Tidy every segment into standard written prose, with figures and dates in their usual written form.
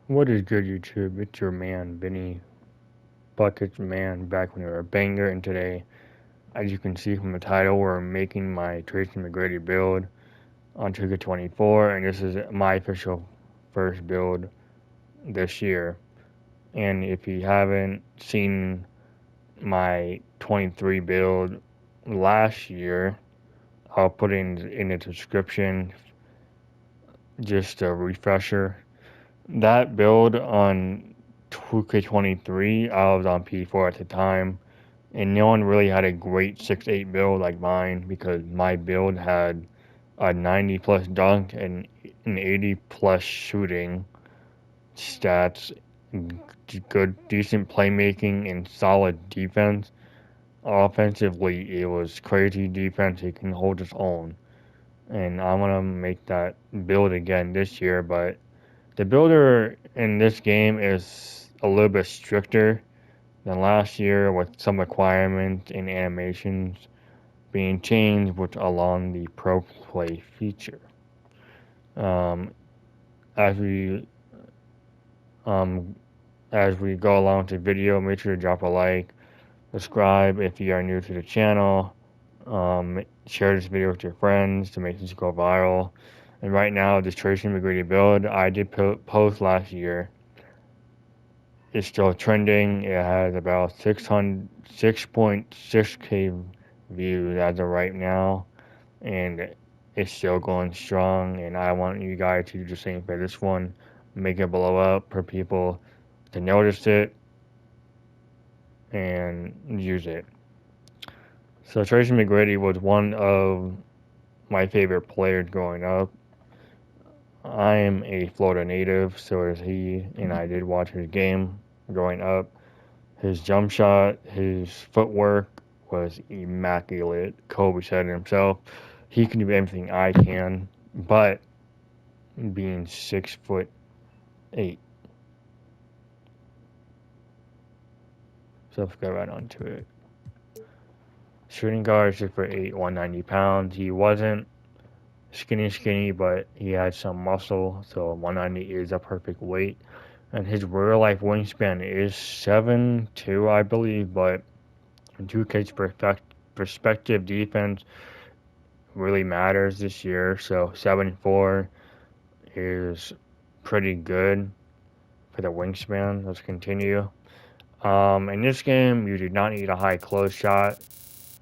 What is good, YouTube? It's your man, Benny Buckets Man, back when we were a banger, and today, as you can see from the title, we're making my Tracy McGrady build on Trigger 24, and this is my official first build this year. And if you haven't seen my 23 build last year, I'll put it in the description, just a refresher. That build on 2K23, I was on P4 at the time, and no one really had a great 6'8 build like mine because my build had a 90 plus dunk and an 80 plus shooting stats, good, decent playmaking, and solid defense. Offensively, it was crazy defense. It can hold its own, and I'm gonna make that build again this year, but the builder in this game is a little bit stricter than last year with some requirements and animations being changed which along the Pro Play feature. Um, as we um, as we go along to the video, make sure to drop a like, subscribe if you are new to the channel, share this video with your friends to make this go viral. And right now, this Tracy McGrady build I did post last year. It's still trending. It has about 6.6K views as of right now, and it's still going strong. And I want you guys to do the same for this one. Make it blow up for people to notice it and use it. So Tracy McGrady was one of my favorite players growing up. I am a Florida native, so is he, and I did watch his game growing up. His jump shot, his footwork was immaculate. Kobe said it himself. He can do everything I can, but being 6'8". So let's go right on to it. Shooting guard, 6'8", 190 pounds. He wasn't skinny, but he had some muscle, so 190 is a perfect weight. And his real life wingspan is 7'2", I believe, but in 2K's perspective, defense really matters this year. So 7'4" is pretty good for the wingspan. Let's continue. In this game, you do not need a high close shot.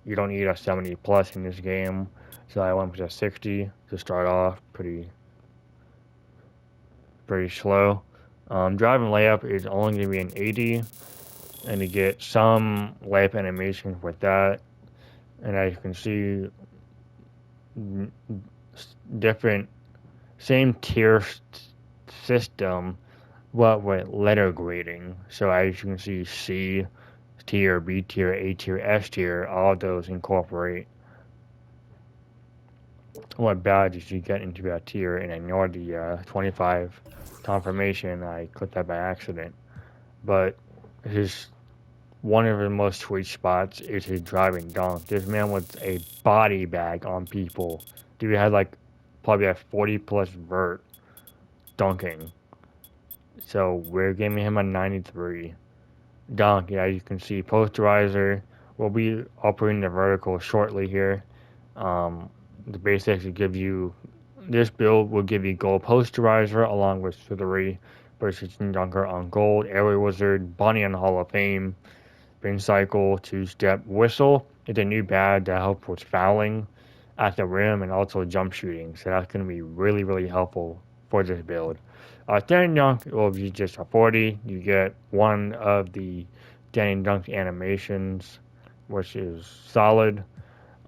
You don't need a 70 plus in this game. So I went with a 60 to start off. Pretty slow. Driving layup is only going to be an 80, and you get some layup animation with that. And as you can see, different, same tier system, but with letter grading. So as you can see, C tier, B tier, A tier, S tier, all of those incorporate what badges you get into that tier, and ignore the 25 confirmation. I clicked that by accident. But his one of the most sweet spots is his driving dunk. This man was a body bag on people. Dude had like probably a 40 plus vert dunking. So we're giving him a 93 dunk. Yeah, you can see posterizer. We'll be operating the vertical shortly here. The basics will give you, this build will give you gold posterizer along with 3 precision dunker on gold, area wizard, Bonnie on the Hall of Fame, spin cycle, 2-step whistle. It's a new badge that helps with fouling at the rim and also jump shooting. So that's going to be really helpful for this build. Standing dunk will be just a 40. You get one of the standing dunk animations, which is solid.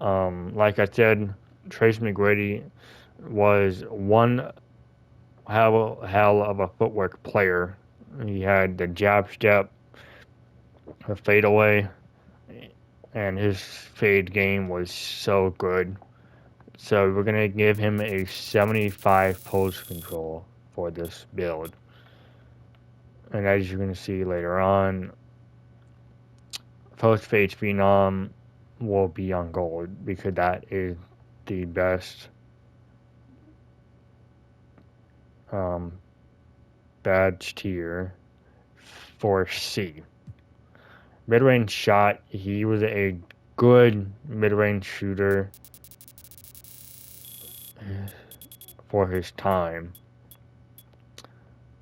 Like I said, Trace McGrady was one hell of a footwork player. He had the jab step, the fadeaway, and his fade game was so good. So we're going to give him a 75 post control for this build. And as you're going to see later on, post fade phenom will be on gold because that is the best badge tier for C. Mid-range shot, he was a good mid-range shooter for his time.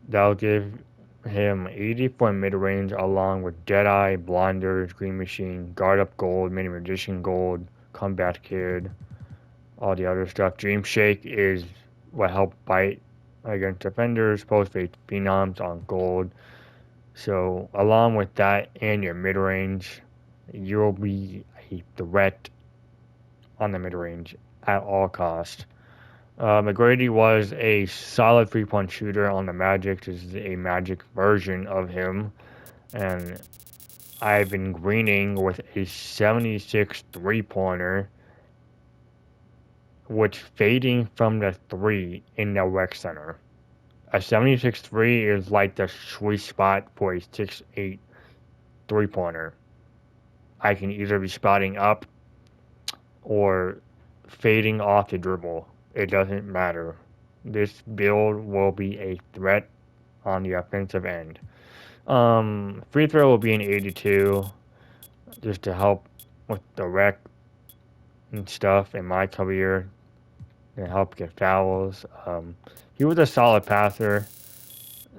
That'll give him 80 for mid-range along with Deadeye, Blinders, Green Machine, Guard Up Gold, Mini Magician Gold, Combat Kid, all the other stuff. Dream Shake is what helped bite against defenders, post-fade phenoms on gold. So along with that and your mid-range, you'll be a threat on the mid-range at all costs. McGrady was a solid three-point shooter on the Magic. This is a Magic version of him. And I've been greening with a 76 three-pointer, which fading from the three in the rec center. A 76 three is like the sweet spot for a 6'8 three-pointer. I can either be spotting up or fading off the dribble. It doesn't matter. This build will be a threat on the offensive end. Free throw will be an 82 just to help with the rec and stuff in my career and help get fouls. He was a solid passer,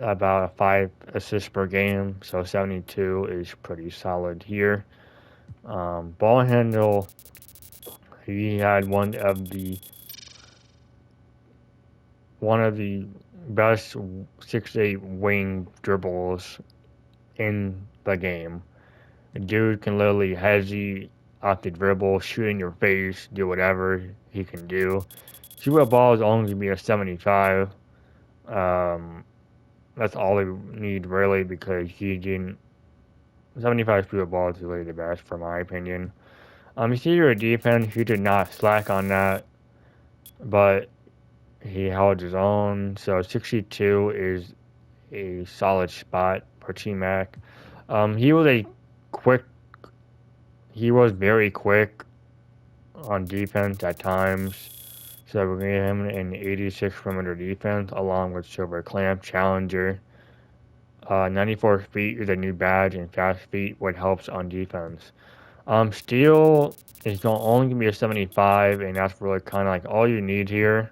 about a 5 assists per game, so 72 is pretty solid here. Ball handle, he had one of the best 6'8 wing dribbles in the game. The dude can literally hezzy off the dribble, shoot in your face, do whatever he can do. Shoot ball is only going to be a 75. That's all they need really because he didn't. 75 shoot ball is really the best for my opinion. You see your defense, he did not slack on that, but he held his own. So 62 is a solid spot for TMac. He was very quick on defense at times. So we're going to give him an 86 perimeter defense along with Silver Clamp Challenger. 94 feet is a new badge and fast feet what helps on defense. Steal is only going to be a 75 and that's really kind of like all you need here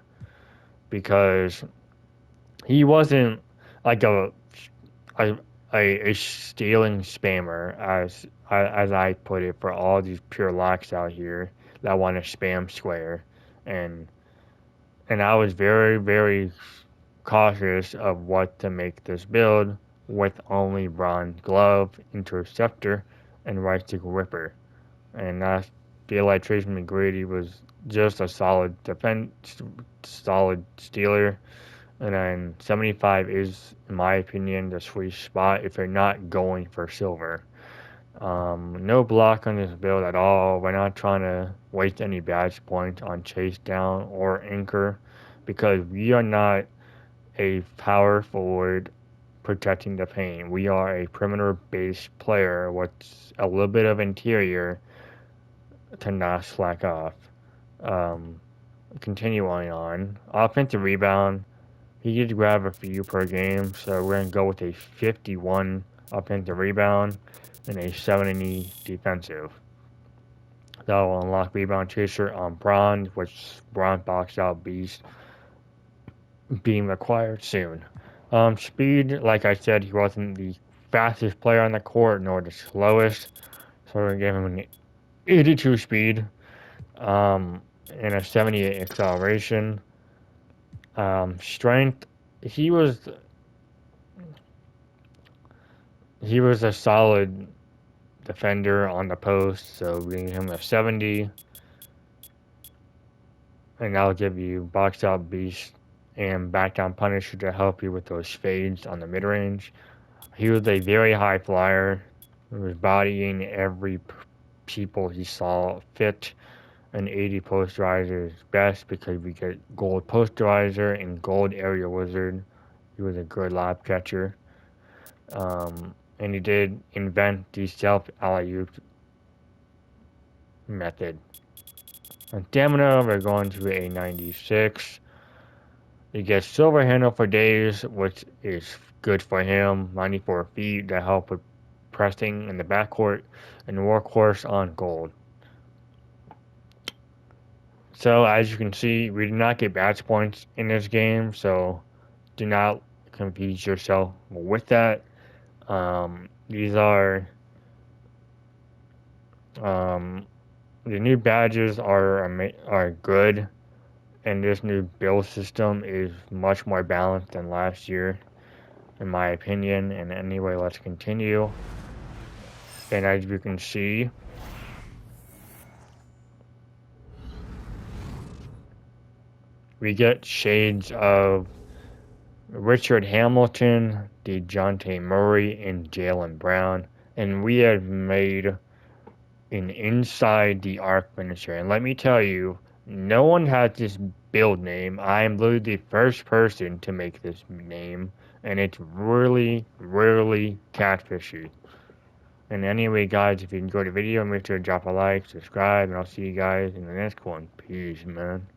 because he wasn't like a stealing spammer as I put it for all these pure locks out here that want to spam square and I was very, very cautious of what to make this build with only Bronze Glove, Interceptor, and Right Stick Ripper. And I feel like Tracy McGrady was just a solid solid stealer. And then 75 is, in my opinion, the sweet spot if you're not going for silver. No block on this build at all. We're not trying to waste any badge points on chase down or anchor because we are not a power forward protecting the paint. We are a perimeter-based player with a little bit of interior to not slack off. Continuing on, offensive rebound. He did grab a few per game, so we're going to go with a 51 offensive rebound and a 70 defensive. That will unlock Rebound Chaser on Bronze, which Bronze box out beast being required soon. Speed, like I said, he wasn't the fastest player on the court, nor the slowest, so we're going to give him an 82 speed and a 78 acceleration. Strength, he was a solid defender on the post, so we give him a 70. And I'll give you box out beast and back down punisher to help you with those fades on the mid range. He was a very high flyer. He was bodying every people he saw fit. An 80 posterizer is best because we get gold posterizer and gold area wizard. He was a good lob catcher. And he did invent the self alley-oop method. On stamina, we're going to a 96. He gets silver handle for days, which is good for him. 94 feet to help with pressing in the backcourt, and workhorse on gold. So as you can see, we did not get match points in this game, so do not confuse yourself with that. These are the new badges are good, and this new build system is much more balanced than last year, in my opinion. And anyway, let's continue. And as you can see, we get shades of Richard Hamilton, DeJounte Murray, and Jaylen Brown. And we have made an inside the arc finisher. And let me tell you, no one has this build name. I am literally the first person to make this name. And it's really, really catfishy. And anyway, guys, if you enjoyed the video, make sure to drop a like, subscribe, and I'll see you guys in the next one. Peace, man.